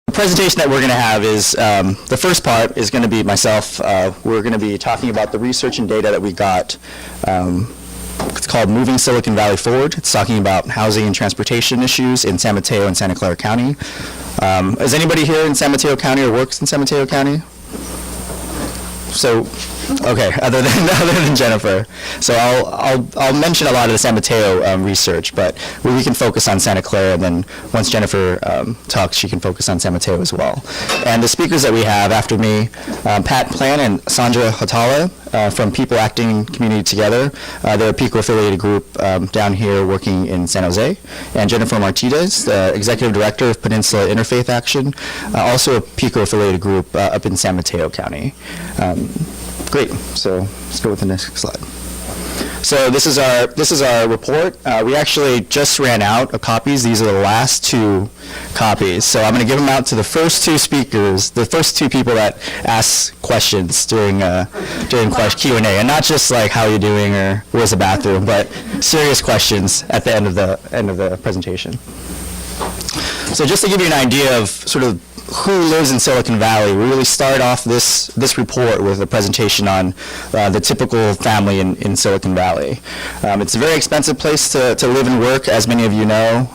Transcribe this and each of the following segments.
The presentation that we're going to have is, the first part is going to be myself. We're going to be talking about the research and data that we got. It's called Moving Silicon Valley Forward. It's talking about housing and transportation issues in San Mateo and Santa Clara County. Is anybody here in San Mateo County or works in San Mateo County? So, okay, other than Jennifer. So I'll mention a lot of the San Mateo research, but we can focus on Santa Clara, and then once Jennifer talks, she can focus on San Mateo as well. And the speakers that we have after me, Pat Plan and Sandra Hatala from People Acting Community Together. They're a PICO-affiliated group down here working in San Jose. And Jennifer Martinez, the Executive Director of Peninsula Interfaith Action, also a PICO-affiliated group up in San Mateo County. Great. So let's go with the next slide. So this is our report. We actually just ran out of copies. These are the last two copies. So I'm going to give them out to the first two speakers, the first two people that ask questions during Q&A, and not just like how are you doing or where's the bathroom, but serious questions at the end of the presentation. So just to give you an idea of sort of who lives in Silicon Valley, we really start off this report with a presentation on the typical family in Silicon Valley. It's a very expensive place to live and work, as many of you know.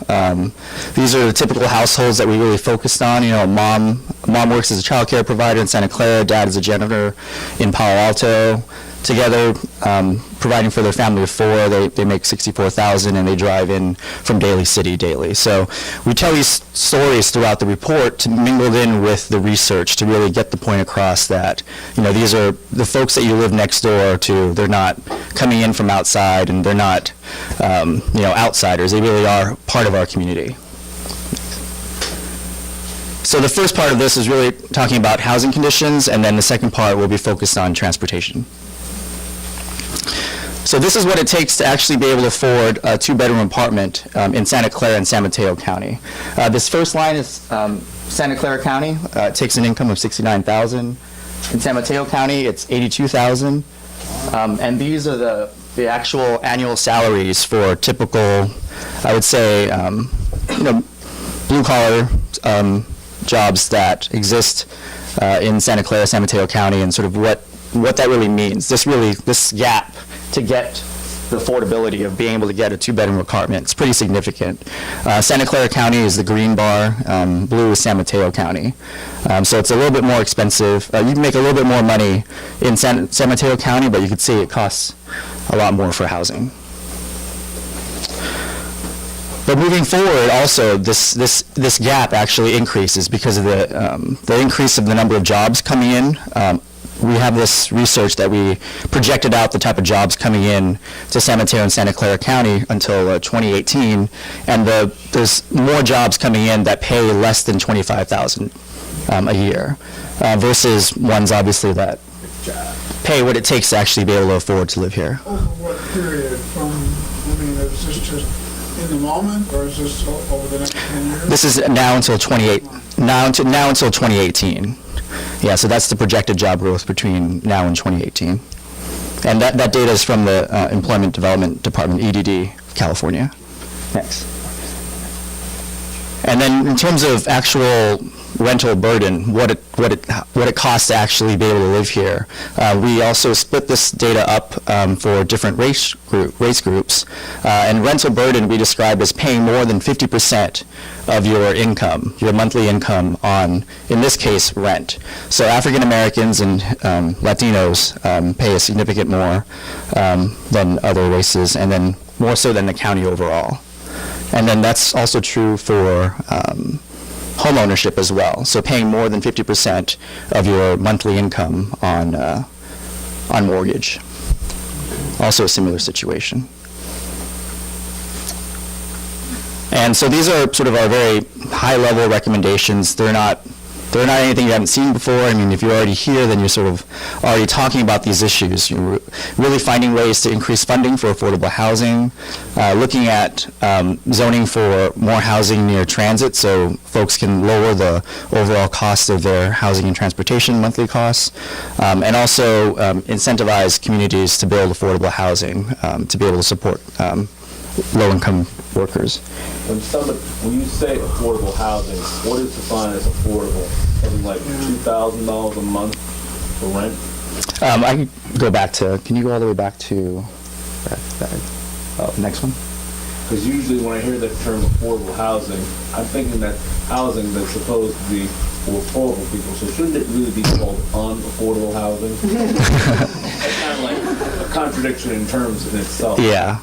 These are the typical households that we really focused on. You know, mom works as a child care provider in Santa Clara, dad is a janitor in Palo Alto. Together, providing for their family of four, they make $64,000, and they drive in from Daly City daily. So we tell these stories throughout the report to mingle in with the research to really get the point across that, you know, these are the folks that you live next door to. They're not coming in from outside, and they're not, you know, outsiders. They really are part of our community. So the first part of this is really talking about housing conditions, and then the second part will be focused on transportation. So this is what it takes to actually be able to afford a two-bedroom apartment in Santa Clara and San Mateo County. This first line is Santa Clara County. It takes an income of $69,000. In San Mateo County, it's $82,000. And these are the actual annual salaries for typical, I would say, you know, blue-collar jobs that exist in Santa Clara, San Mateo County, and sort of what that really means. This gap to get the affordability of being able to get a two-bedroom apartment, it's pretty significant. Santa Clara County is the green bar, blue is San Mateo County. So it's a little bit more expensive. You can make a little bit more money in San Mateo County, but you can see it costs a lot more for housing. But moving forward, also, this gap actually increases because of the increase of the number of jobs coming in. We have this research that we projected out the type of jobs coming in to San Mateo and Santa Clara County until 2018, and there's more jobs coming in that pay less than $25,000 a year, versus ones obviously that pay what it takes to actually be able to afford to live here. Over what period? Is this just in the moment, or is this over the next 10 years? This is now until 2018. Yeah, so that's the projected job growth between now and 2018. And that data is from the Employment Development Department, EDD, California. Next. And then in terms of actual rental burden, what it costs to actually be able to live here, we also split this data up for different race groups. And rental burden we described as paying more than 50% of your income, your monthly income on, in this case, rent. So African Americans and Latinos pay a significant more than other races, and then more so than the county overall. And then that's also true for home ownership as well. So paying more than 50% of your monthly income on mortgage. Also a similar situation. And so these are sort of our very high-level recommendations. They're not anything you haven't seen before. I mean, if you're already here, then you're sort of already talking about these issues. You're really finding ways to increase funding for affordable housing, looking at zoning for more housing near transit so folks can lower the overall cost of their housing and transportation monthly costs, and also incentivize communities to build affordable housing to be able to support low-income workers. When you say affordable housing, what is defined as affordable? Something like $2,000 a month for rent? I can go back to, can you go all the way back to, next one? Because usually when I hear that term affordable housing, I'm thinking that housing that's supposed to be for affordable people. So shouldn't it really be called unaffordable housing? It's kind of like a contradiction in terms in itself. Yeah.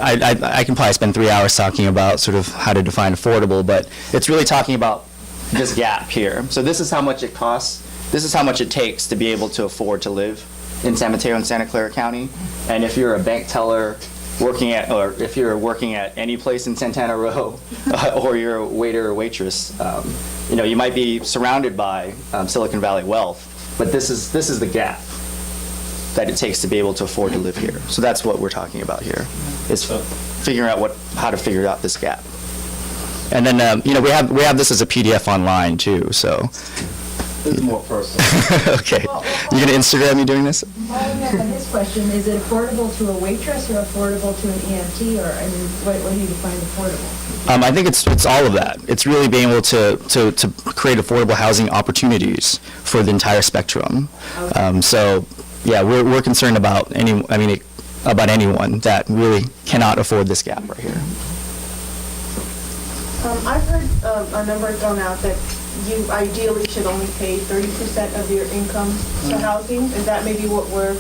I can probably spend 3 hours talking about sort of how to define affordable, but it's really talking about this gap here. So this is how much it costs. This is how much it takes to be able to afford to live in San Mateo and Santa Clara County. And if you're a bank teller working at, or if you're working at any place in Santana Row, or you're a waiter or waitress, you might be surrounded by Silicon Valley wealth, but this is the gap that it takes to be able to afford to live here. So that's what we're talking about here, is figuring out how to figure out this gap. And then we have this as a PDF online too. So This is more personal. okay, you gonna Instagram me doing this? Following up on his question, is it affordable to a waitress or affordable to an EMT, or what do you define affordable? I think it's all of that. It's really being able to create affordable housing opportunities for the entire spectrum. Okay. So yeah, we're concerned about anyone that really cannot afford this gap right here. I've heard a number thrown out that you ideally should only pay 30% of your income to housing. Is that maybe what we're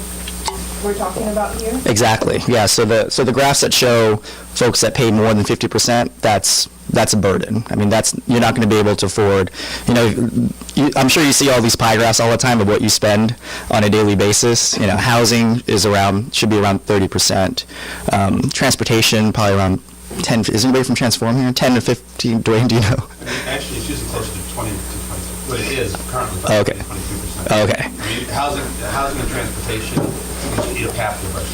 talking about here? Exactly. Yeah. So the graphs that show folks that pay more than 50%, that's a burden. I mean, you're not going to be able to afford. I'm sure you see all these pie graphs all the time of what you spend on a daily basis. Housing should be around 30%. Transportation probably around 10. Is anybody from Transform here? 10 to 15. Dwayne, do you know? Actually, it's usually closer to 20 to 22. But it is currently about Okay. 22%. Okay. I mean, housing and transportation is either half your budget.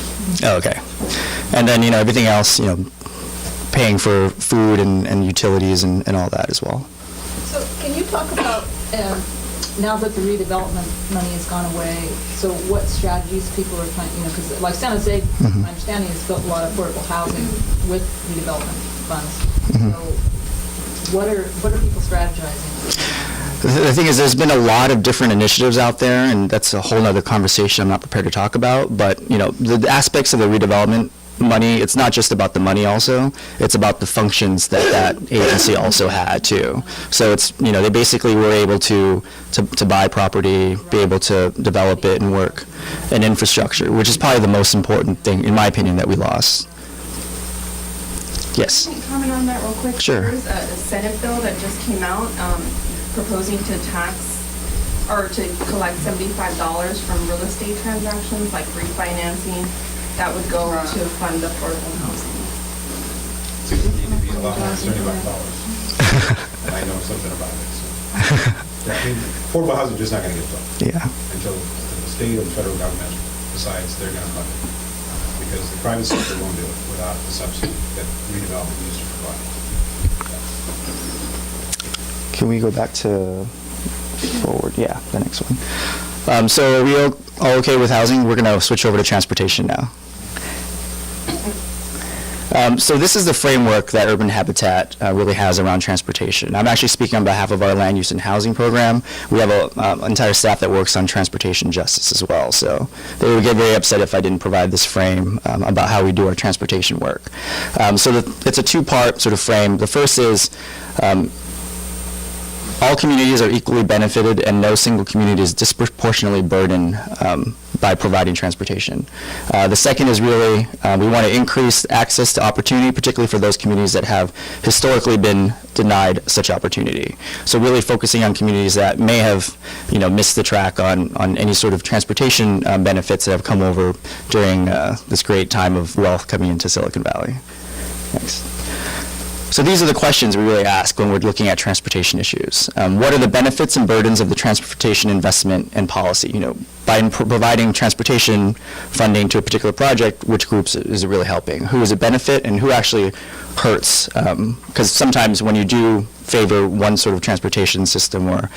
Okay. And then, everything else, paying for food and utilities and all that as well. So can you talk about, now that the redevelopment money has gone away, so what strategies people are trying, because like San Jose, my understanding is built a lot of affordable housing with redevelopment funds. So what are people strategizing? The thing is, there's been a lot of different initiatives out there, and that's a whole other conversation I'm not prepared to talk about. But, the aspects of the redevelopment money, it's not just about the money also, it's about the functions that agency also had too. So it's, they basically were able to buy property, be able to develop it and work an infrastructure, which is probably the most important thing, in my opinion, that we lost. Yes? Can I comment on that real quick? Sure. There's a Senate bill that just came out proposing to tax or to collect $75 from real estate transactions like refinancing. That would go to fund affordable housing. So you need to be a lot more concerned about dollars. And I know something about it. So. Yeah, I mean, affordable housing is just not going to get built. Yeah. Until the state or the federal government decides they're going to fund it. Because the private sector won't do it without the subsidy that redevelopment used to provide. Can we go back to forward? Yeah, the next one. So are we all okay with housing? We're going to switch over to transportation now. So this is the framework that Urban Habitat really has around transportation. I'm actually speaking on behalf of our land use and housing program. We have an entire staff that works on transportation justice as well. So they would get very upset if I didn't provide this frame about how we do our transportation work. So it's a two-part sort of frame. The first is all communities are equally benefited and no single community is disproportionately burdened by providing transportation. The second is really we want to increase access to opportunity, particularly for those communities that have historically been denied such opportunity. So really focusing on communities that may have missed the track on any sort of transportation benefits that have come over during this great time of wealth coming into Silicon Valley. Next. So these are the questions we really ask when we're looking at transportation issues. What are the benefits and burdens of the transportation investment and policy? By providing transportation funding to a particular project, which groups is it really helping? Who does it benefit and who actually hurts? Because sometimes when you do favor one sort of transportation system or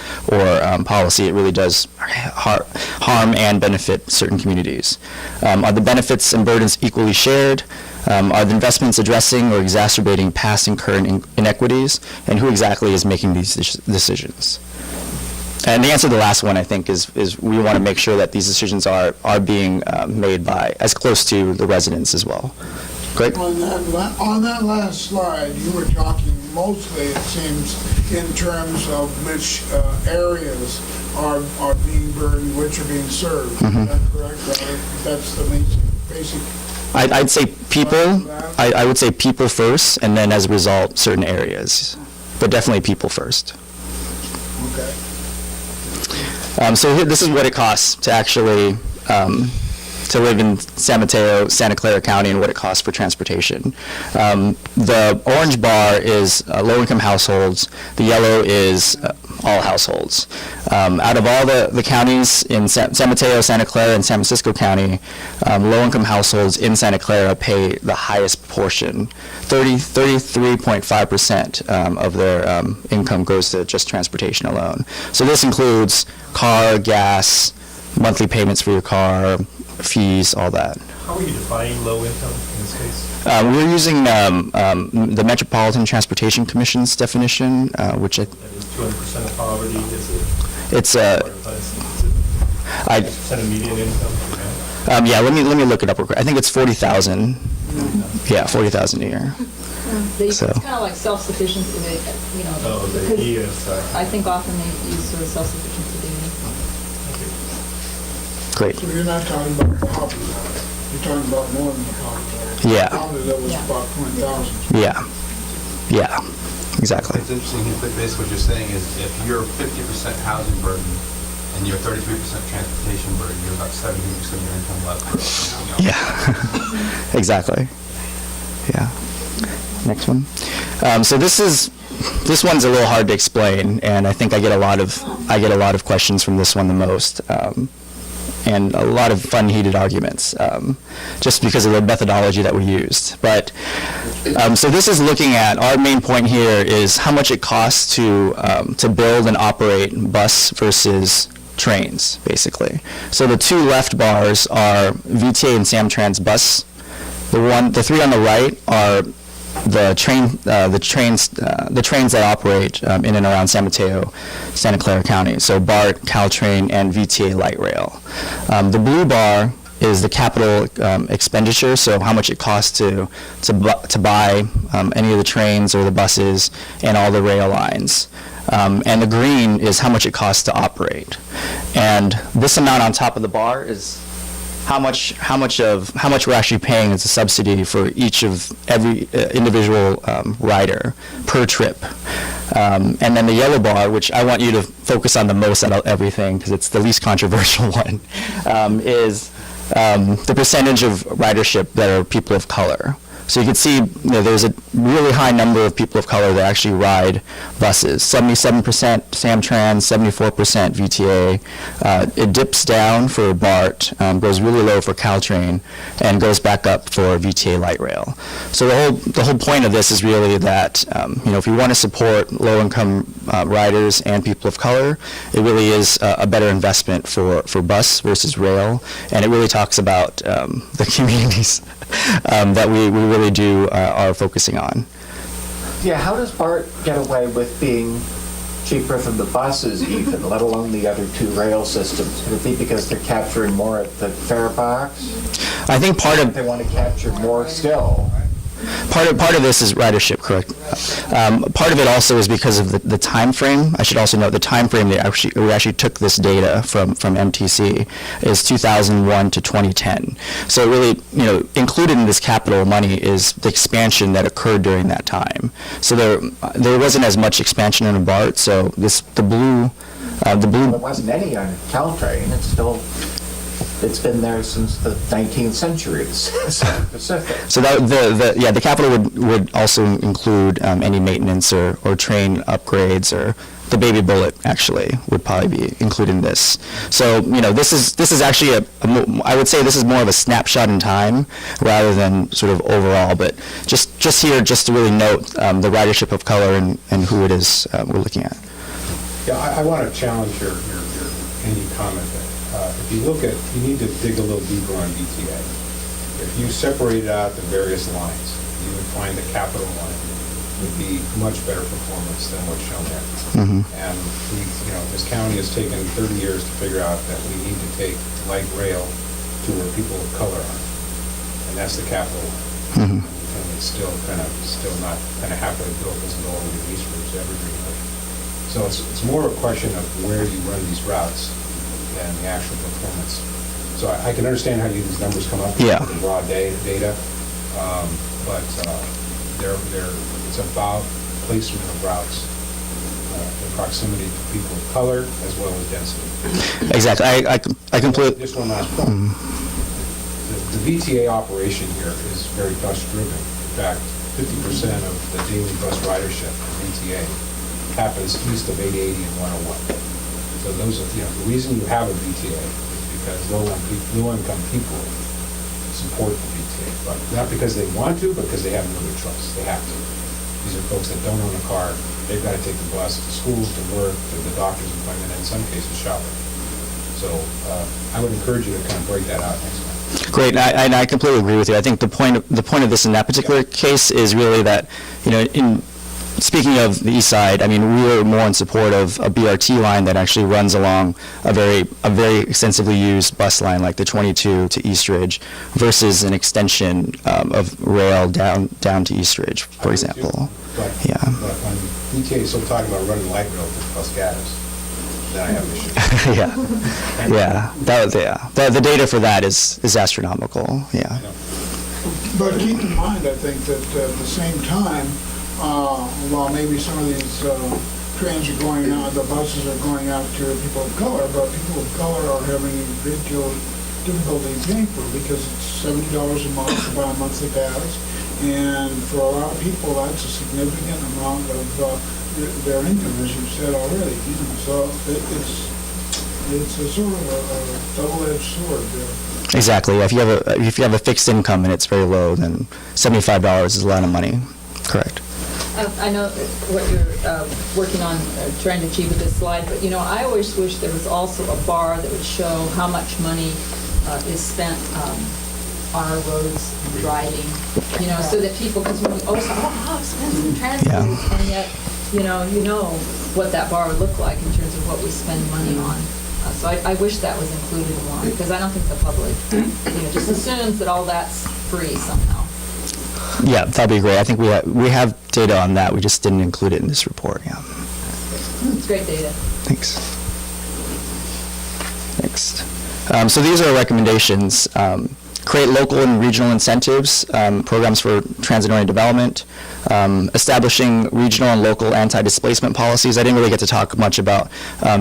policy, it really does harm and benefit certain communities. Are the benefits and burdens equally shared? Are the investments addressing or exacerbating past and current inequities? And who exactly is making these decisions? And the answer to the last one, I think, is we want to make sure that these decisions are being made by as close to the residents as well. Greg? On that last slide, you were talking mostly, it seems, in terms of which areas are being burdened, which are being served. Is that correct? That's the basic. I'd say people. I would say people first, and then as a result, certain areas. But definitely people first. Okay. So here, this is what it costs to actually to live in San Mateo, Santa Clara County, and what it costs for transportation. The orange bar is low-income households. The yellow is all households. Out of all the counties in San Mateo, Santa Clara, and San Francisco County, low-income households in Santa Clara pay the highest portion. 33.5% of their income goes to just transportation alone. So this includes car, gas, monthly payments for your car, fees, all that. How are you defining low income in this case? We're using the Metropolitan Transportation Commission's definition, which That is 200% of poverty, is it? it's 10% of median income? yeah. Let me look it up real quick. I think it's 40,000. Yeah, 40,000 a year. It's So- kind of like self-sufficiency, you know. Oh, the because E is, I think often they use sort of self-sufficiency data. Great. So you're not talking about poverty level. You're talking about more than the poverty level. Yeah. Poverty level is Yeah. about 20,000. Yeah. Yeah. Exactly. It's interesting, but basically what you're saying is if you're 50% housing burden and you're 33% transportation burden, you're about 17% of your income left. Yeah. Exactly. Yeah. Next one. So this one's a little hard to explain, and I think I get a lot of questions from this one the most. And a lot of fun, heated arguments, just because of the methodology that we used. But so this is looking at, our main point here is how much it costs to build and operate bus versus trains, basically. So the two left bars are VTA and Samtrans bus. The three on the right are the trains that operate in and around San Mateo, Santa Clara County. So BART, Caltrain, and VTA Light Rail. The blue bar is the capital expenditure, so how much it costs to buy any of the trains or the buses and all the rail lines. And the green is how much it costs to operate. And this amount on top of the bar is how much we're actually paying as a subsidy for every individual rider per trip. And then the yellow bar, which I want you to focus on the most out of everything because it's the least controversial one, is the percentage of ridership that are people of color. So you can see there's a really high number of people of color that actually ride buses. 77% Samtrans, 74% VTA. It dips down for BART, goes really low for Caltrain, and goes back up for VTA Light Rail. So the whole point of this is really that if you want to support low-income riders and people of color, it really is a better investment for bus versus rail, and it really talks about the communities that we really are focusing on. Yeah, how does BART get away with being cheaper than the buses even, let alone the other two rail systems? Could it be because they're capturing more at the fare box? I think They want to capture more still. Part of this is ridership, correct? Part of it also is because of the time frame. I should also note the time frame that we actually took this data from MTC is 2001 to 2010. So really, included in this capital money is the expansion that occurred during that time. So there wasn't as much expansion in a BART. So the blue. There wasn't any on Caltrain. It's been there since the 19th century, the South Pacific. So the capital would also include any maintenance or train upgrades, or the baby bullet actually would probably be included in this. So this is actually I would say this is more of a snapshot in time rather than sort of overall. But just here to really note the ridership of color and who it is we're looking at. Yeah, I want to challenge your any comment there. If you look at, you need to dig a little deeper on VTA. if you separated out the various lines, you would find the capital line would be much better performance than what's shown there. And we, this county has taken 30 years to figure out that we need to take light rail to where people of color are, and that's the capital line. And it's still not halfway built, doesn't go over to eastwards, Evergreen. So it's more a question of where you run these routes than the actual performance. So I can understand how these numbers come up with the raw data, but it's about placement of routes in proximity to people of color as well as density. Exactly. I completely. Just one last point. The VTA operation here is very bus-driven. In fact, 50% of the daily bus ridership for VTA happens east of 880 and 101. So those are, the reason you have a VTA is because low-income people support the VTA, but not because they want to, but because they have no other choice. They have to. These are folks that don't own a car. They've got to take the bus to school, to work, to the doctor's appointment, and in some cases shopping. So I would encourage you to kind of break that out next time. Great, and I completely agree with you. I think the point of this in that particular case is really that, in speaking of the east side, I mean, we were more in support of a BRT line that actually runs along a very extensively used bus line like the 22 to Eastridge versus an extension of rail down to Eastridge, for example. But when BTA is still talking about running light rail to Los Gatos, then I have an issue. The data for that is astronomical. Yeah. But keep in mind, I think that at the same time, while maybe some of these trains are going out, the buses are going out to people of color, but people of color are having a great deal of difficulty paying for it because it's $70 a month to buy a monthly pass, and for a lot of people, that's a significant amount of their income, as you've said already. So it's a sort of a double-edged sword there. Exactly. If you have a fixed income and it's very low, then $75 is a lot of money. Correct. I know what you're working on trying to achieve with this slide, but I always wish there was also a bar that would show how much money is spent on our roads driving, so that people, because when we always say, how expensive transit is, and yet, you know what that bar would look like in terms of what we spend money on. So I wish that was included along, because I don't think the public, just assumes that all that's free somehow. Yeah, that'd be great. I think we have data on that. We just didn't include it in this report. Yeah. It's great data. Thanks. Next. So these are recommendations. Create local and regional incentives, programs for transit-oriented development, establishing regional and local anti-displacement policies. I didn't really get to talk much about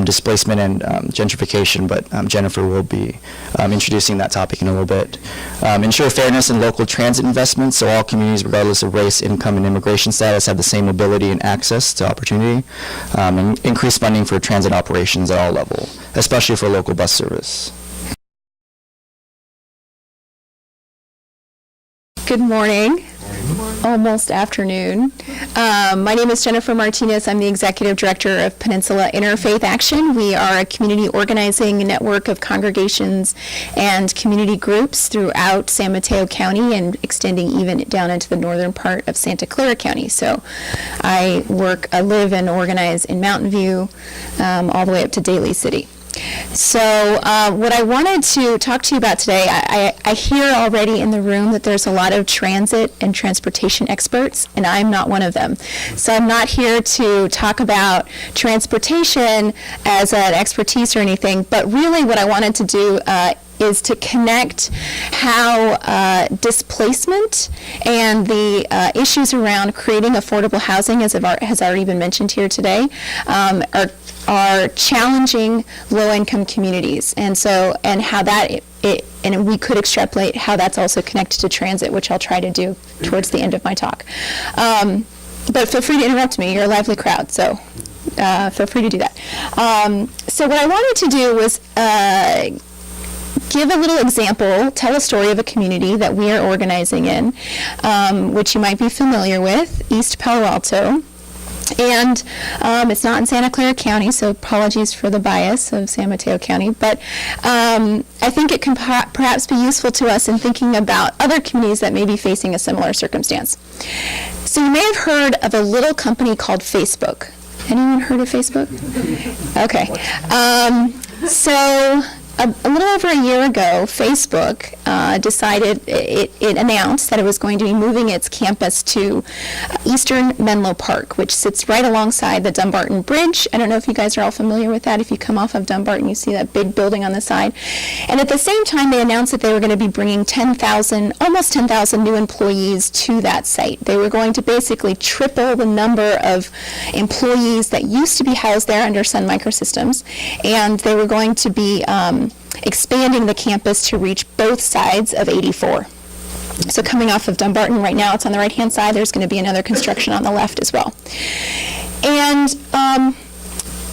displacement and gentrification, but Jennifer will be introducing that topic in a little bit. Ensure fairness in local transit investments, so all communities, regardless of race, income, and immigration status, have the same mobility and access to opportunity. And increase funding for transit operations at all levels, especially for local bus service. Good morning. Almost afternoon. My name is Jennifer Martinez. I'm the Executive Director of Peninsula Interfaith Action. We are a community organizing network of congregations and community groups throughout San Mateo County and extending even down into the northern part of Santa Clara County. So I live and organize in Mountain View all the way up to Daly City. So what I wanted to talk to you about today, I hear already in the room that there's a lot of transit and transportation experts, and I'm not one of them. So I'm not here to talk about transportation as an expertise or anything, but really what I wanted to do is to connect how displacement and the issues around creating affordable housing, as has already been mentioned here today, are challenging low-income communities, and how that and we could extrapolate how that's also connected to transit, which I'll try to do towards the end of my talk. But feel free to interrupt me. You're a lively crowd, so feel free to do that. So what I wanted to do was give a little example, tell a story of a community that we are organizing in, which you might be familiar with, East Palo Alto. And it's not in Santa Clara County, so apologies for the bias of San Mateo County, but I think it can perhaps be useful to us in thinking about other communities that may be facing a similar circumstance. So you may have heard of a little company called Facebook. Anyone heard of Facebook? Okay. So a little over a year ago, Facebook decided, it announced that it was going to be moving its campus to Eastern Menlo Park, which sits right alongside the Dumbarton Bridge. I don't know if you guys are all familiar with that. If you come off of Dumbarton, you see that big building on the side. And at the same time, they announced that they were going to be bringing almost 10,000 new employees to that site. They were going to basically triple the number of employees that used to be housed there under Sun Microsystems, and they were going to be expanding the campus to reach both sides of 84. So coming off of Dumbarton right now, it's on the right-hand side. There's going to be another construction on the left as well. And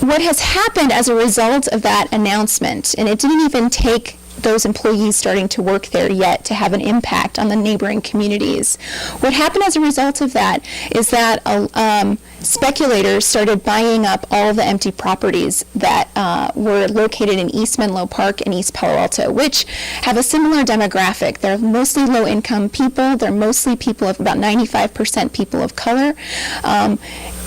what has happened as a result of that announcement, and it didn't even take those employees starting to work there yet to have an impact on the neighboring communities. What happened as a result of that is that speculators started buying up all of the empty properties that were located in East Menlo Park and East Palo Alto, which have a similar demographic. They're mostly low-income people. They're mostly people of about 95% people of color.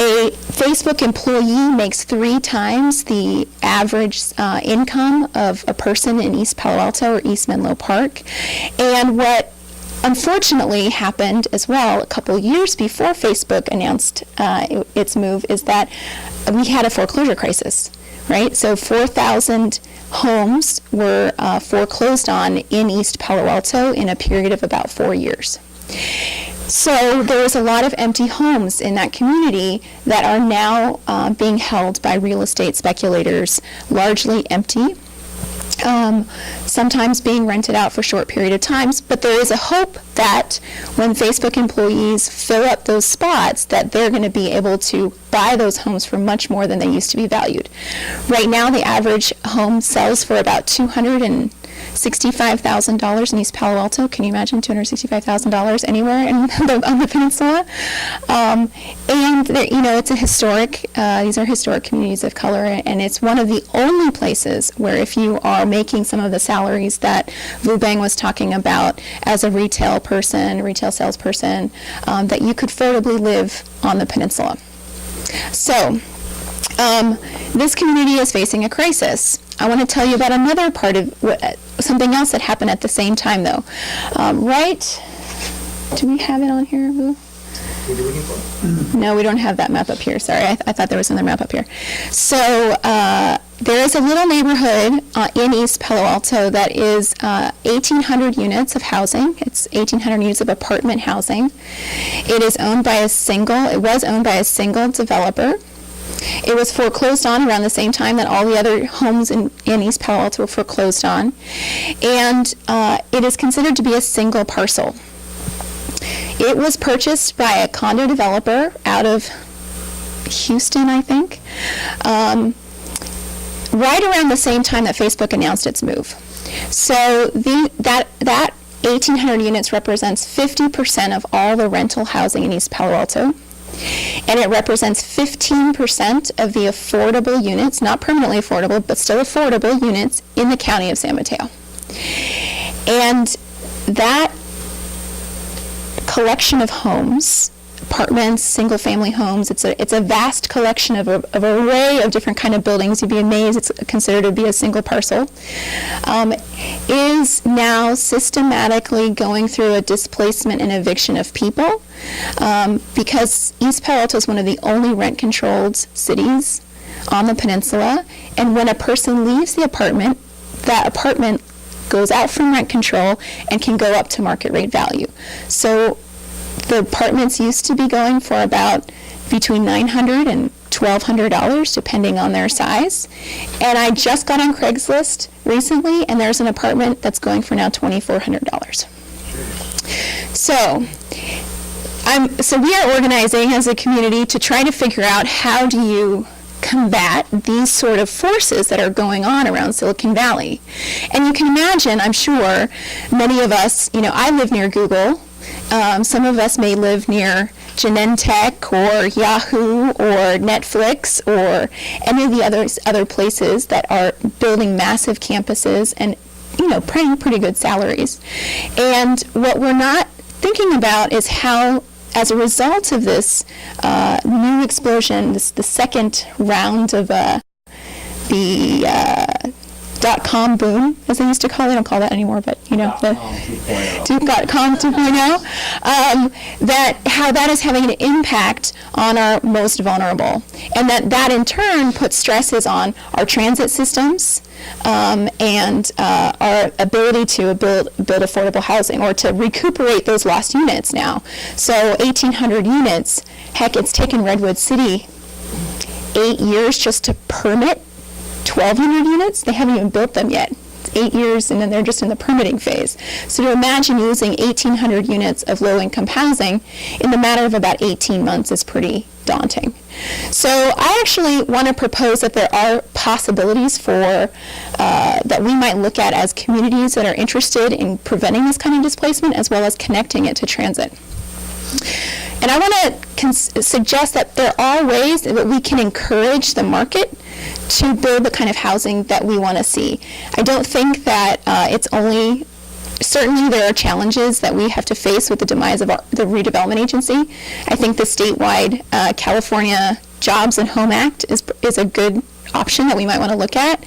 A Facebook employee makes 3 times the average income of a person in East Palo Alto or East Menlo Park. And what unfortunately happened as well a couple years before Facebook announced its move is that we had a foreclosure crisis, right? So 4,000 homes were foreclosed on in East Palo Alto in a period of about 4 years. So there was a lot of empty homes in that community that are now being held by real estate speculators, largely empty. Sometimes being rented out for short period of times, but there is a hope that when Facebook employees fill up those spots that they're going to be able to buy those homes for much more than they used to be valued. Right now the average home sells for about $265,000 in East Palo Alto. Can you imagine $265,000 anywhere on the peninsula? And it's a historic. These are historic communities of color, and it's one of the only places where if you are making some of the salaries that Vu Bang was talking about as a retail salesperson, that you could affordably live on the peninsula. So this community is facing a crisis. I want to tell you about another part of something else that happened at the same time, though. Right? Do we have it on here, Vu? What are you looking for? No, we don't have that map up here. Sorry, I thought there was another map up here. So there is a little neighborhood in East Palo Alto that is 1,800 units of housing. It's 1,800 units of apartment housing. It was owned by a single developer. It was foreclosed on around the same time that all the other homes in East Palo Alto were foreclosed on. And it is considered to be a single parcel. It was purchased by a condo developer out of Houston, I think, right around the same time that Facebook announced its move. So that 1,800 units represents 50% of all the rental housing in East Palo Alto. And it represents 15% of the affordable units, not permanently affordable, but still affordable units in the county of San Mateo. And that collection of homes, apartments, single-family homes, it's a vast collection of an array of different kind of buildings. You'd be amazed it's considered to be a single parcel, is now systematically going through a displacement and eviction of people because East Palo Alto is one of the only rent-controlled cities on the peninsula, and when a person leaves the apartment, that apartment goes out from rent control and can go up to market rate value. So the apartments used to be going for about between $900 and $1,200 depending on their size. And I just got on Craigslist recently and there's an apartment that's going for now $2,400. So we are organizing as a community to try to figure out how do you combat these sort of forces that are going on around Silicon Valley. And you can imagine, I'm sure, many of us, I live near Google. Some of us may live near Genentech or Yahoo or Netflix or any of the other places that are building massive campuses and, paying pretty good salaries. And what we're not thinking about is how, as a result of this new explosion, the second round of the .com boom, as they used to call it. They don't call that anymore, but the .com 2.0, how that is having an impact on our most vulnerable, and that in turn puts stresses on our transit systems and our ability to build affordable housing or to recuperate those lost units now. So 1,800 units, heck, it's taken Redwood City 8 years just to permit 1,200 units. They haven't even built them yet. It's 8 years, and then they're just in the permitting phase. So to imagine using 1,800 units of low-income housing in the matter of about 18 months is pretty daunting. So I actually want to propose that there are possibilities for that we might look at as communities that are interested in preventing this kind of displacement as well as connecting it to transit. And I want to suggest that there are ways that we can encourage the market to build the kind of housing that we want to see. I don't think that certainly there are challenges that we have to face with the demise of the redevelopment agency. I think the statewide California Jobs and Home Act is a good option that we might want to look at.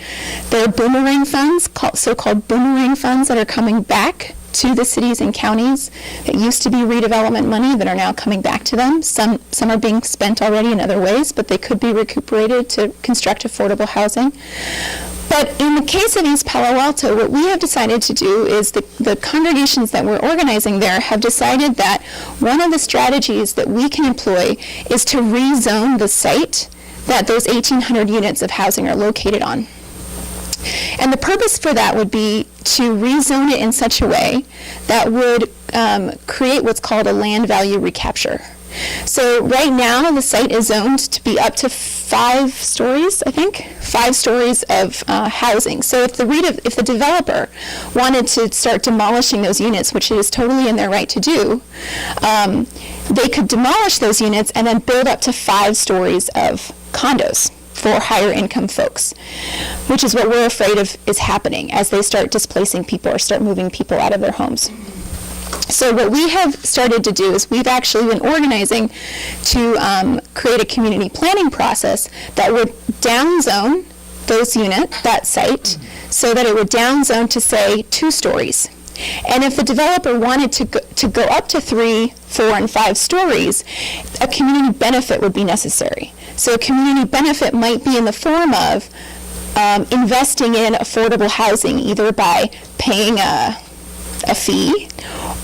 There are boomerang funds, so-called boomerang funds, that are coming back to the cities and counties that used to be redevelopment money that are now coming back to them. Some are being spent already in other ways, but they could be recuperated to construct affordable housing. But in the case of East Palo Alto, what we have decided to do is the congregations that we're organizing there have decided that one of the strategies that we can employ is to rezone the site that those 1,800 units of housing are located on. And the purpose for that would be to rezone it in such a way that would create what's called a land value recapture. So right now the site is zoned to be up to 5 stories, I think, 5 stories of housing. So if the developer wanted to start demolishing those units, which it is totally in their right to do, they could demolish those units and then build up to 5 stories of condos for higher income folks, which is what we're afraid of is happening as they start displacing people or start moving people out of their homes. So what we have started to do is we've actually been organizing to create a community planning process that would downzone that site, so that it would downzone to, say, 2 stories. And if the developer wanted to go up to 3, 4, and 5 stories, a community benefit would be necessary. So a community benefit might be in the form of investing in affordable housing, either by paying a fee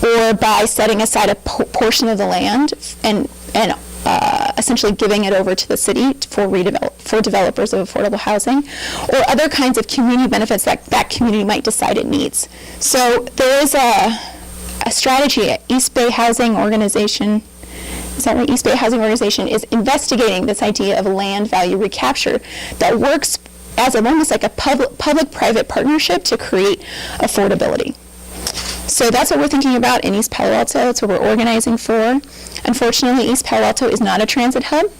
or by setting aside a portion of the land and essentially giving it over to the city for developers of affordable housing, or other kinds of community benefits that community might decide it needs. So there is a strategy at East Bay Housing Organization. Is that right? East Bay Housing Organization is investigating this idea of land value recapture that works as almost like a public-private partnership to create affordability. So that's what we're thinking about in East Palo Alto. That's what we're organizing for. Unfortunately, East Palo Alto is not a transit hub,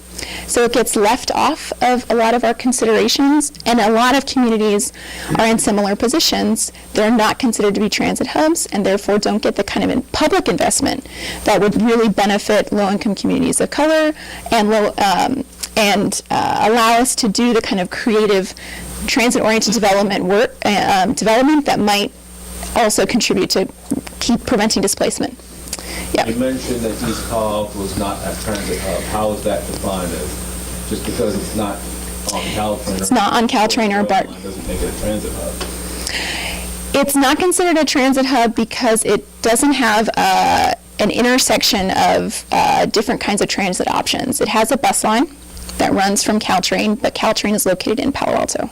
so it gets left off of a lot of our considerations, and a lot of communities are in similar positions. They're not considered to be transit hubs, and therefore don't get the kind of public investment that would really benefit low-income communities of color and allow us to do the kind of creative transit-oriented development that might also contribute to keep preventing displacement. Yeah. You mentioned that East Palo Alto was not a transit hub. How is that defined as? Just because it's not on Caltrain? It's not on Caltrain or BART. Doesn't make it a transit hub. It's not considered a transit hub because it doesn't have an intersection of different kinds of transit options. It has a bus line that runs from Caltrain, but Caltrain is located in Palo Alto.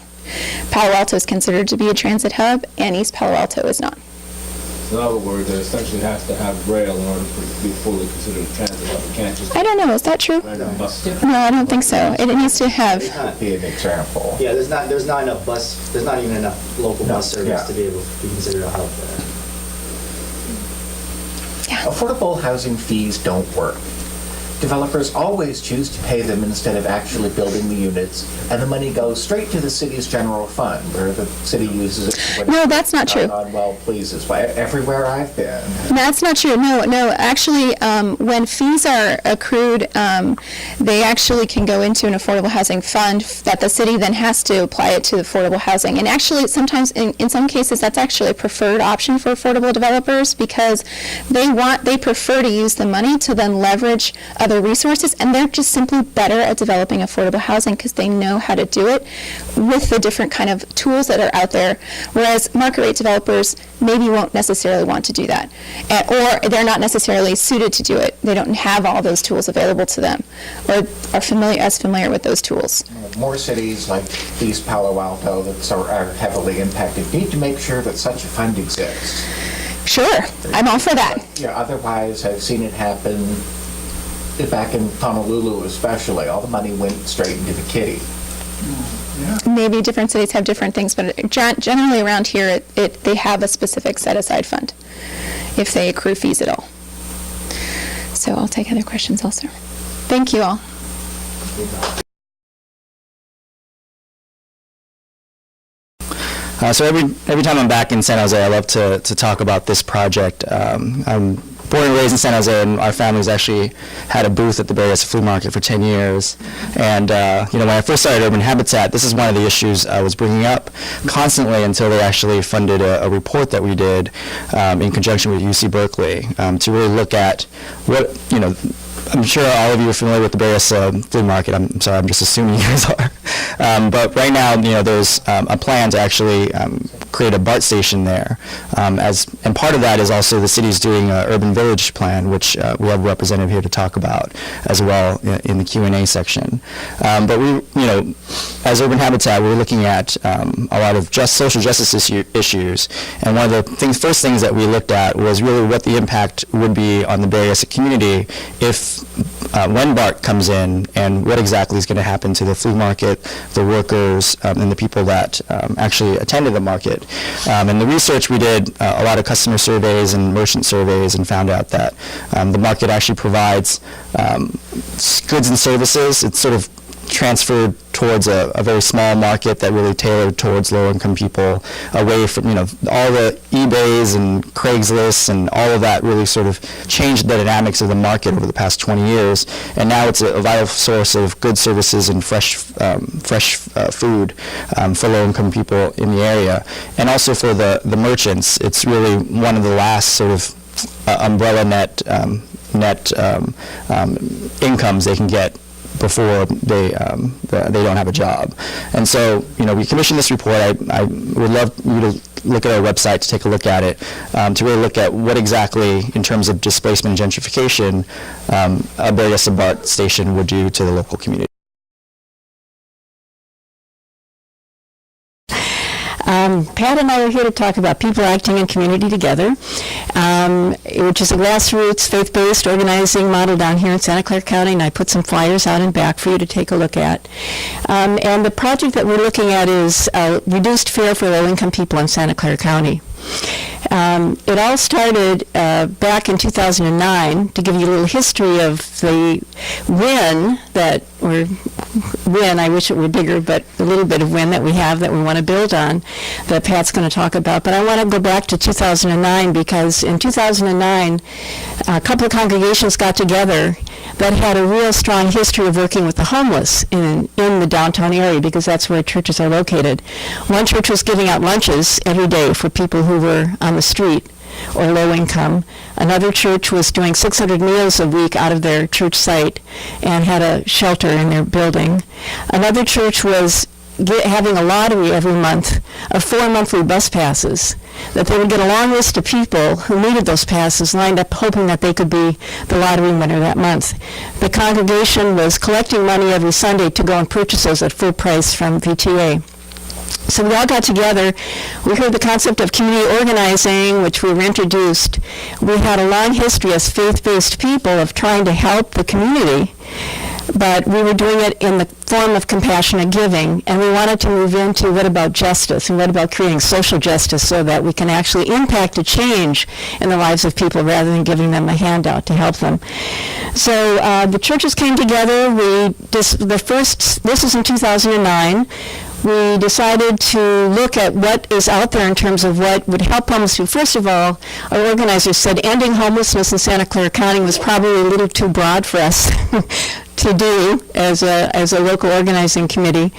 Palo Alto is considered to be a transit hub, and East Palo Alto is not. In other words, it essentially has to have rail in order for it to be fully considered a transit hub. It can't just... I don't know. Is that true? No, I don't think so. It needs to have... Be an example. Yeah, there's not enough there's not even enough local bus service to be able to be considered a hub for that. Yeah. Affordable housing fees don't work. developers always choose to pay them instead of actually building the units, and the money goes straight to the city's general fund, where the city uses it when No, that's not true. God well pleases. Everywhere I've been. That's not true. No. Actually, when fees are accrued, they actually can go into an affordable housing fund that the city then has to apply it to affordable housing. And actually, sometimes, in some cases, that's actually a preferred option for affordable developers because they prefer to use the money to then leverage other resources, and they're just simply better at developing affordable housing because they know how to do it with the different kind of tools that are out there, whereas market rate developers maybe won't necessarily want to do that, or they're not necessarily suited to do it. They don't have all those tools available to them, or are familiar with those tools. More cities like East Palo Alto that are heavily impacted need to make sure that such a fund exists. Sure, I'm all for that. Yeah, otherwise, I've seen it happen back in Honolulu especially. All the money went straight into the kitty. Maybe different cities have different things, but generally around here, they have a specific set-aside fund if they accrue fees at all. So I'll take other questions also. Thank you all. So every time I'm back in San Jose, I love to talk about this project. I'm born and raised in San Jose, and our family's actually had a booth at the Bay Area Flea Market for 10 years. And when I first started Urban Habitat, this is one of the issues I was bringing up constantly until they actually funded a report that we did in conjunction with UC Berkeley to really look at what, I'm sure all of you are familiar with the Bay Area Flea Market. I'm sorry, I'm just assuming you guys are. But right now, there's a plan to actually create a BART station there. And part of that is also the city's doing an urban village plan, which we have a representative here to talk about as well in the Q&A section. But we, as Urban Habitat, we're looking at a lot of social justice issues. And one of the first things that we looked at was really what the impact would be on the Bay Area community if when BART comes in, and what exactly is going to happen to the flea market, the workers, and the people that actually attended the market. And the research we did, a lot of customer surveys and merchant surveys, and found out that the market actually provides goods and services. It's sort of transferred towards a very small market that really tailored towards low-income people, away from, all the eBays and Craigslist and all of that really sort of changed the dynamics of the market over the past 20 years. And now it's a vital source of good services and fresh food for low-income people in the area. And also for the merchants, it's really one of the last sort of umbrella net incomes they can get before they don't have a job. And so, we commissioned this report. I would love you to look at our website to take a look at it, to really look at what exactly, in terms of displacement and gentrification, a Bay Area BART station would do to the local community. Pat and I are here to talk about people acting in community together, which is a grassroots, faith-based organizing model down here in Santa Clara County, and I put some flyers out and back for you to take a look at. And the project that we're looking at is reduced fare for low-income people in Santa Clara County. It all started back in 2009, to give you a little history of the win, I wish it were bigger, but a little bit of win that we have that we want to build on, that Pat's going to talk about. But I want to go back to 2009, because in 2009, a couple of congregations got together that had a real strong history of working with the homeless in the downtown area, because that's where churches are located. One church was giving out lunches every day for people who were on the street or low income. Another church was doing 600 meals a week out of their church site and had a shelter in their building. Another church was having a lottery every month of 4 monthly bus passes, that they would get a long list of people who needed those passes lined up, hoping that they could be the lottery winner that month. The congregation was collecting money every Sunday to go and purchase those at full price from VTA. So we all got together. We heard the concept of community organizing, which we were introduced. We had a long history as faith-based people of trying to help the community but we were doing it in the form of compassionate giving, and we wanted to move into what about justice and what about creating social justice so that we can actually impact a change in the lives of people rather than giving them a handout to help them. So the churches came together. This is in 2009. We decided to look at what is out there in terms of what would help homeless people. First of all, our organizers said ending homelessness in Santa Clara County was probably a little too broad for us to do as a local organizing committee.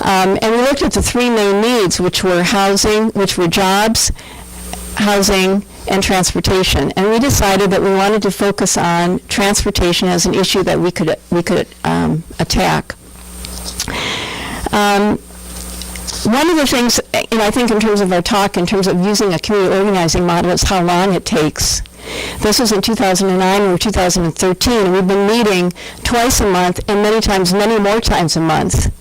And we looked at the three main needs, which were housing, which were jobs, housing, and transportation. And we decided that we wanted to focus on transportation as an issue that we could attack. One of the things, I think in terms of our talk, in terms of using a community organizing model, is how long it takes. This was in 2009 or 2013, and we've been meeting twice a month and many more times a month,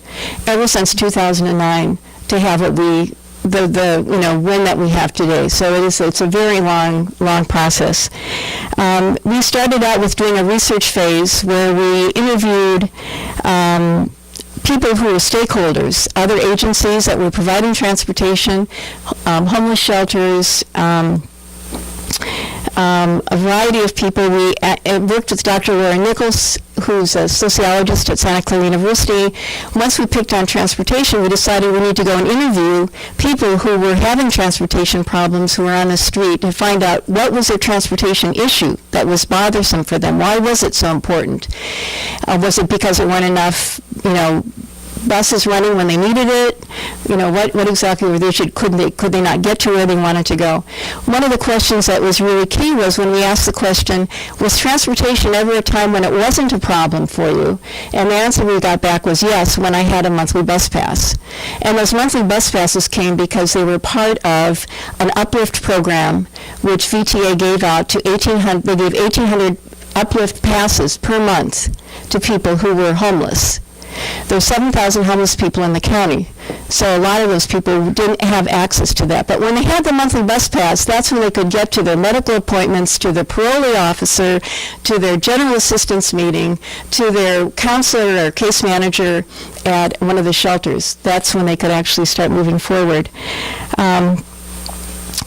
ever since 2009, to have what win that we have today. So it's a very long process. We started out with doing a research phase where we interviewed people who were stakeholders, other agencies that were providing transportation, homeless shelters, a variety of people. We worked with Dr. Laura Nichols, who's a sociologist at Santa Clara University. Once we picked on transportation, we decided we need to go and interview people who were having transportation problems, who were on the street, to find out what was their transportation issue that was bothersome for them. Why was it so important? Was it because there weren't enough, buses running when they needed it? What exactly were the issue? Could they not get to where they wanted to go? One of the questions that was really key was when we asked the question, was transportation ever a time when it wasn't a problem for you? And the answer we got back was yes, when I had a monthly bus pass. And those monthly bus passes came because they were part of an uplift program which VTA gave out to 1,800. They gave 1,800 uplift passes per month to people who were homeless. There's 7,000 homeless people in the county, so a lot of those people didn't have access to that. But when they had the monthly bus pass, that's when they could get to their medical appointments, to their parolee officer, to their general assistance meeting, to their counselor or case manager at one of the shelters. That's when they could actually start moving forward.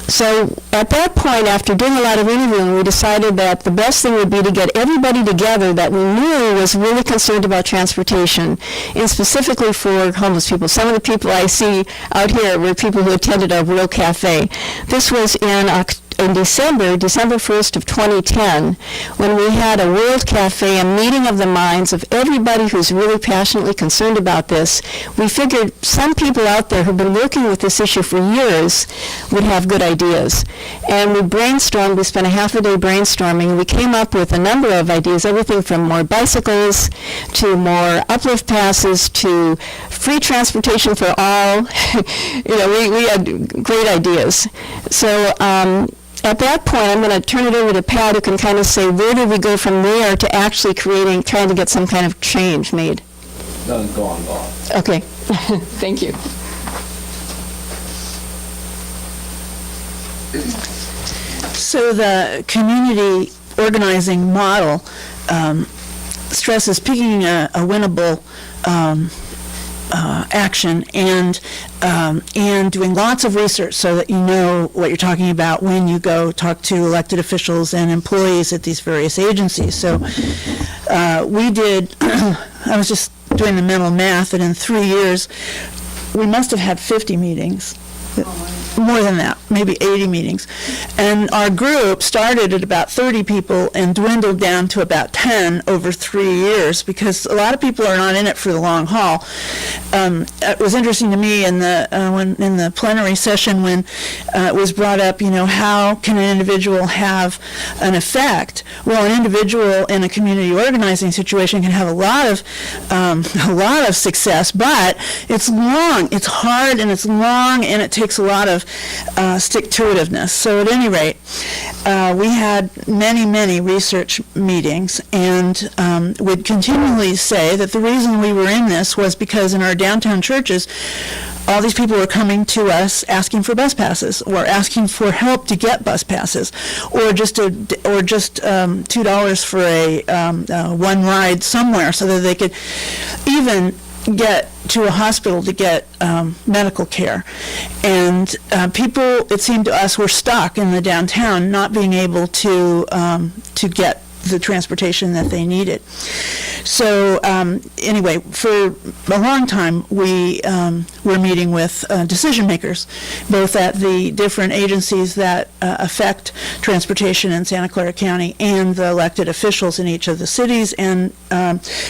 So at that point, after doing a lot of interviewing, we decided that the best thing would be to get everybody together that we knew was really concerned about transportation, and specifically for homeless people. Some of the people I see out here were people who attended our World Cafe. This was in December 1st of 2010, when we had a World Cafe, a meeting of the minds of everybody who's really passionately concerned about this. We figured some people out there who've been working with this issue for years would have good ideas. And we brainstormed, we spent a half a day brainstorming, and we came up with a number of ideas, everything from more bicycles to more uplift passes to free transportation for all. We had great ideas. So at that point, I'm going to turn it over to Pat, who can kind of say where did we go from there to actually trying to get some kind of change made. No, go on. Okay. Thank you. So the community organizing model stresses picking a winnable action and doing lots of research so that you know what you're talking about when you go talk to elected officials and employees at these various agencies. So we did, I was just doing the mental math, that in 3 years we must have had 50 meetings. More than that, maybe 80 meetings. And our group started at about 30 people and dwindled down to about 10 over 3 years, because a lot of people are not in it for the long haul. It was interesting to me in the plenary session when it was brought up, how can an individual have an effect? Well, an individual in a community organizing situation can have a lot of success, but it's long, it's hard, and it's long, and it takes a lot of stick-to-itiveness. So at any rate, we had many research meetings, and would continually say that the reason we were in this was because in our downtown churches, all these people were coming to us asking for bus passes or asking for help to get bus passes, or just $2 for a one ride somewhere so that they could even get to a hospital to get medical care. And people, it seemed to us, were stuck in the downtown, not being able to get the transportation that they needed. So anyway, for a long time, we were meeting with decision makers, both at the different agencies that affect transportation in Santa Clara County and the elected officials in each of the cities, and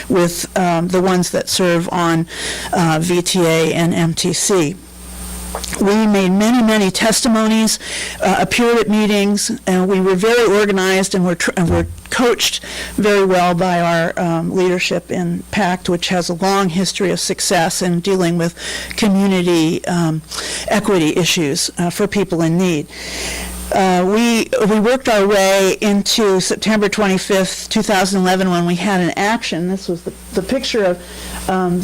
with the ones that serve on VTA and MTC. We made many, many testimonies, appeared at meetings, and we were very organized and were coached very well by our leadership in PACT, which has a long history of success in dealing with community equity issues for people in need. We worked our way into September 25th, 2011, when we had an action. This was the picture of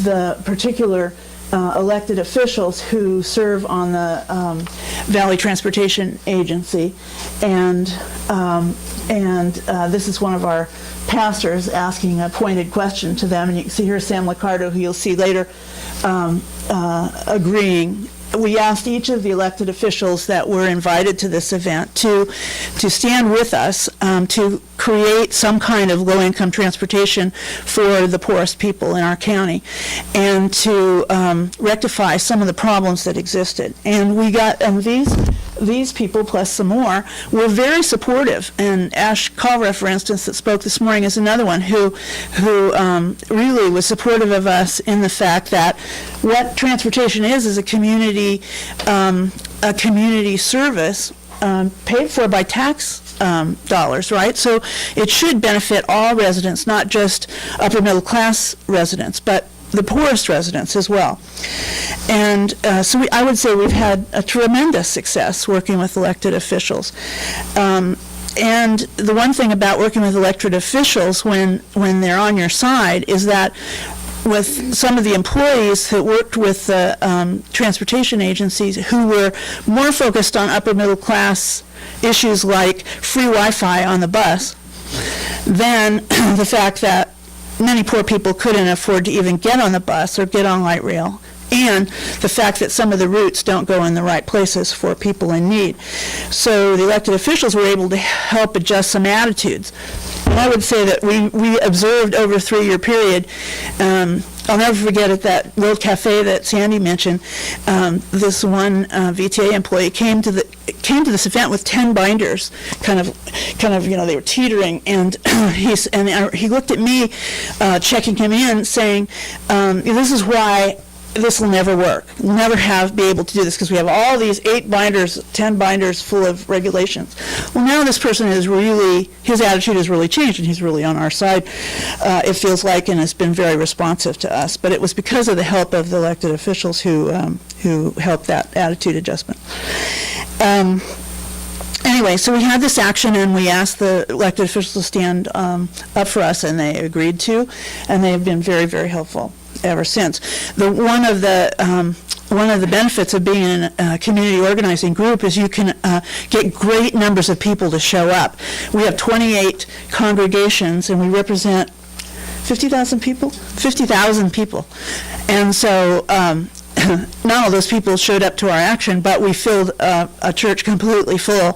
the particular elected officials who serve on the Valley Transportation Agency, and this is one of our pastors asking a pointed question to them, and you can see here Sam Liccardo, who you'll see later, agreeing. We asked each of the elected officials that were invited to this event to stand with us to create some kind of low-income transportation for the poorest people in our county, and to rectify some of the problems that existed. And we got these people, plus some more, were very supportive. And Ash Calvert, for instance, that spoke this morning, is another one who really was supportive of us in the fact that what transportation is a community service paid for by tax dollars, right? So it should benefit all residents, not just upper middle class residents, but the poorest residents as well. And so I would say we've had a tremendous success working with elected officials. And the one thing about working with elected officials when they're on your side is that with some of the employees that worked with the transportation agencies who were more focused on upper middle class issues like free Wi-Fi on the bus than the fact that many poor people couldn't afford to even get on the bus or get on light rail, and the fact that some of the routes don't go in the right places for people in need. So the elected officials were able to help adjust some attitudes. And I would say that we observed over a 3-year period, I'll never forget at that little cafe that Sandy mentioned, this one VTA employee came to this event with 10 binders, kind of, they were teetering, and he looked at me, checking him in, saying, this is why this will never work. We'll never be able to do this because we have all these 10 binders full of regulations. Well, now this person his attitude has really changed, and he's really on our side, it feels like, and has been very responsive to us. But it was because of the help of the elected officials who helped that attitude adjustment. Anyway, so we had this action, and we asked the elected officials to stand up for us, and they agreed to, and they have been very, very helpful ever since. One of the benefits of being in a community organizing group is you can get great numbers of people to show up. We have 28 congregations, and we represent 50,000 people? 50,000 people. And so not all those people showed up to our action, but we filled a church completely full.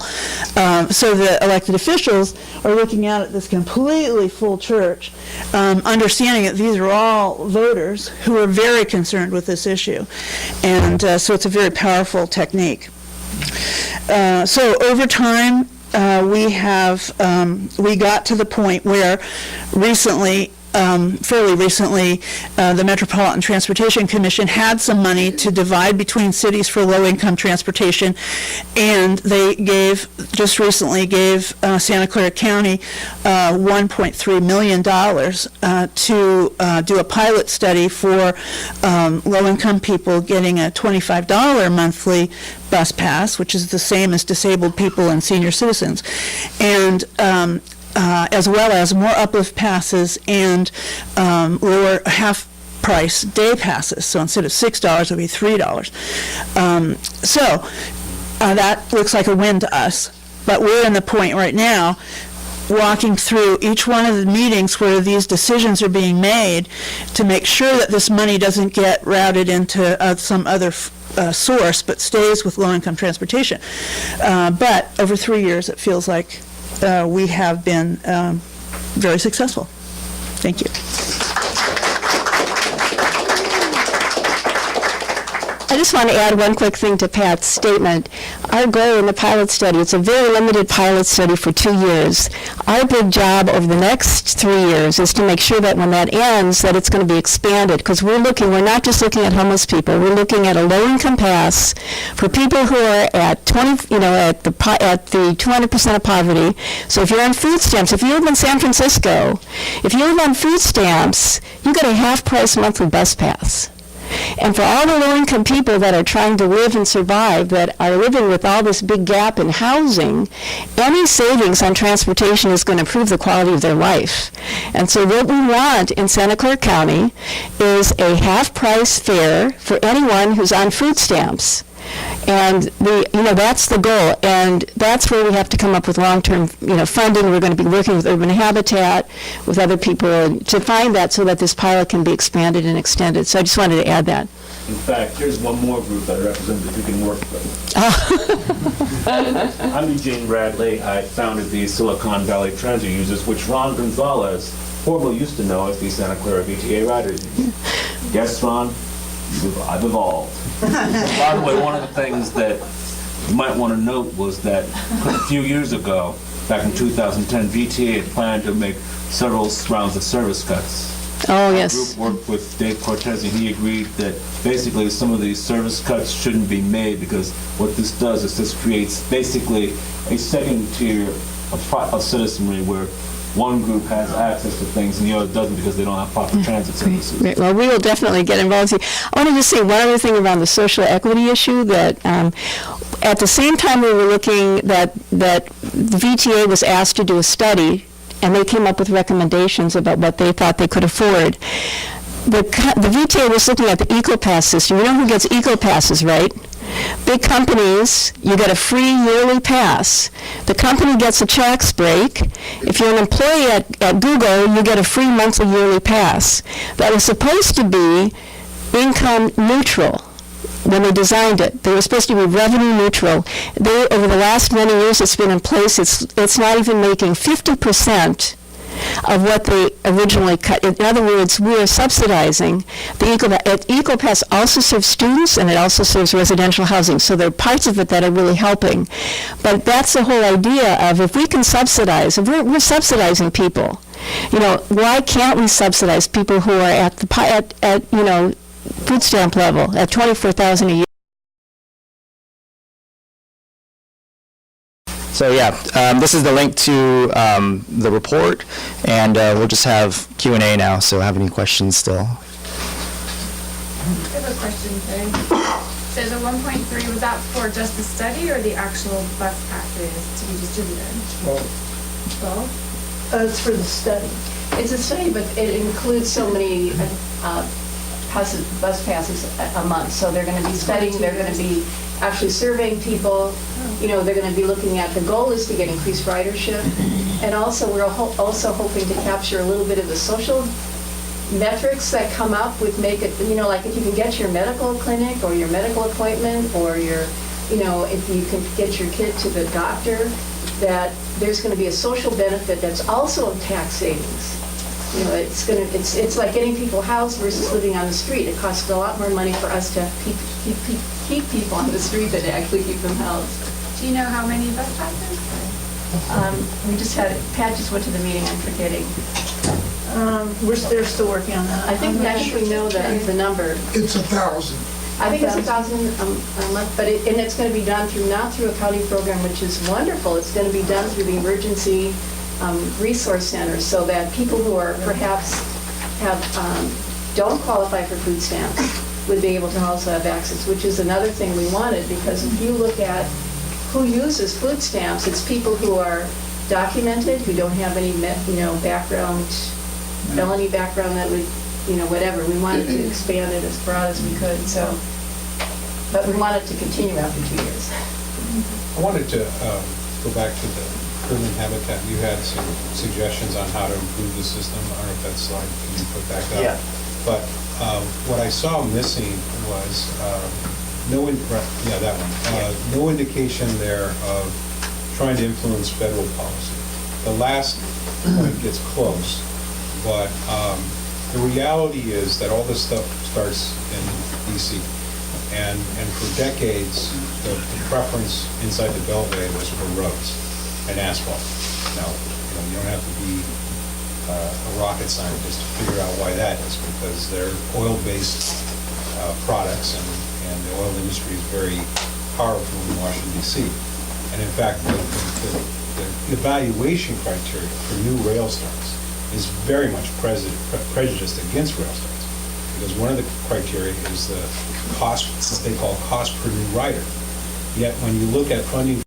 So the elected officials are looking out at this completely full church, understanding that these are all voters who are very concerned with this issue. And so it's a very powerful technique. So over time, we got to the point where fairly recently, the Metropolitan Transportation Commission had some money to divide between cities for low-income transportation, and they just recently gave Santa Clara County $1.3 million to do a pilot study for low-income people getting a $25 monthly bus pass, which is the same as disabled people and senior citizens, and as well as more uplift passes and lower price day passes. So instead of $6, it'll be $3. That looks like a win to us. But we're in the point right now, walking through each one of the meetings where these decisions are being made to make sure that this money doesn't get routed into some other source, but stays with low-income transportation. But over 3 years, it feels like we have been very successful. Thank you. I just want to add one quick thing to Pat's statement. Our goal in the pilot study, it's a very limited pilot study for 2 years. Our big job over the next 3 years is to make sure that when that ends, that it's going to be expanded, because we're not just looking at homeless people, we're looking at a low-income pass for people who are at 200% of poverty. So if you're on food stamps, if you live in San Francisco, if you live on food stamps, you get a half-price monthly bus pass. And for all the low-income people that are trying to live and survive, that are living with all this big gap in housing, any savings on transportation is going to improve the quality of their life. And so what we want in Santa Clara County is a half-price fare for anyone who's on food stamps. And that's the goal, and that's where we have to come up with long-term, funding. We're going to be working with Urban Habitat, with other people to find that, so that this pilot can be expanded and extended. So I just wanted to add that. In fact, here's one more group that I represent that you can work with. I'm Eugene Bradley. I founded the Silicon Valley Transit Users, which Ron Gonzalez formerly used to know as the Santa Clara VTA Riders. Yes, Ron, I've evolved. By the way, one of the things that you might want to note was that a few years ago, back in 2010, VTA had planned to make several rounds of service cuts. Oh, yes. The group worked with Dave Cortez, and he agreed that basically some of these service cuts shouldn't be made, because what this does is this creates basically a second tier of citizenry where one group has access to things and the other doesn't, because they don't have proper transit services. Right. Well, we will definitely get involved here. I want to just say one other thing around the social equity issue, that at the same time we were looking, that the VTA was asked to do a study, and they came up with recommendations about what they thought they could afford. The VTA was looking at the EcoPass system. You know who gets EcoPasses, right? Big companies, you get a free yearly pass. The company gets a tax break. If you're an employee at Google, you get a free monthly yearly pass. That was supposed to be income neutral when they designed it. They were supposed to be revenue neutral. Over the last many years it's been in place, it's not even making 50% of what they originally cut. In other words, we are subsidizing the EcoPass. EcoPass also serves students, and it also serves residential housing. So there are parts of it that are really helping. But that's the whole idea of, if we can subsidize, if we're subsidizing people, why can't we subsidize people who are at food stamp level, at $24,000 a year? So this is the link to the report, and we'll just have Q&A now, so have any questions still? I have a question, Terry. So the 1.3, was that for just the study or the actual bus passes to be distributed? Well, It's for the study. It's a study, but it includes so many bus passes a month. So they're going to be studying, they're going to be actually surveying people. They're going to be looking at, the goal is to get increased ridership. And also, we're also hoping to capture a little bit of the social metrics that come up with like if you can get your medical clinic or your medical appointment, or if you can get your kid to the doctor, that there's going to be a social benefit that's also a tax savings. It's like getting people housed versus living on the street. It costs a lot more money for us to keep people on the street than to actually keep them housed. Do you know how many bus passes? Pat just went to the meeting, I'm forgetting. They're still working on that. I think we actually know the number. It's 1,000. I think it's 1,000 a month, but it's going to be done not through a county program, which is wonderful. It's going to be done through the emergency resource centers, so that people who are perhaps don't qualify for food stamps would be able to also have access, which is another thing we wanted, because if you look at who uses food stamps, it's people who are documented, who don't have any background, felony background that would whatever. We wanted to expand it as broad as we could, so, but we wanted to continue after 2 years. I wanted to go back to the urban habitat. You had some suggestions on how to improve the system. I don't know if that slide can be put back up. Yeah. But what I saw missing was no indication there of trying to influence federal policy. The last point gets close, but the reality is that all this stuff starts in DC. And for decades, the preference inside the Beltway was for roads and asphalt. Now, you don't have to be a rocket scientist to figure out why that is, because they're oil-based products, and the oil industry is very powerful in Washington, D.C. And in fact, the evaluation criteria for new rail starts is very much prejudiced against rail starts, because one of the criteria is the cost, what they call cost per new rider. Yet when you look at funding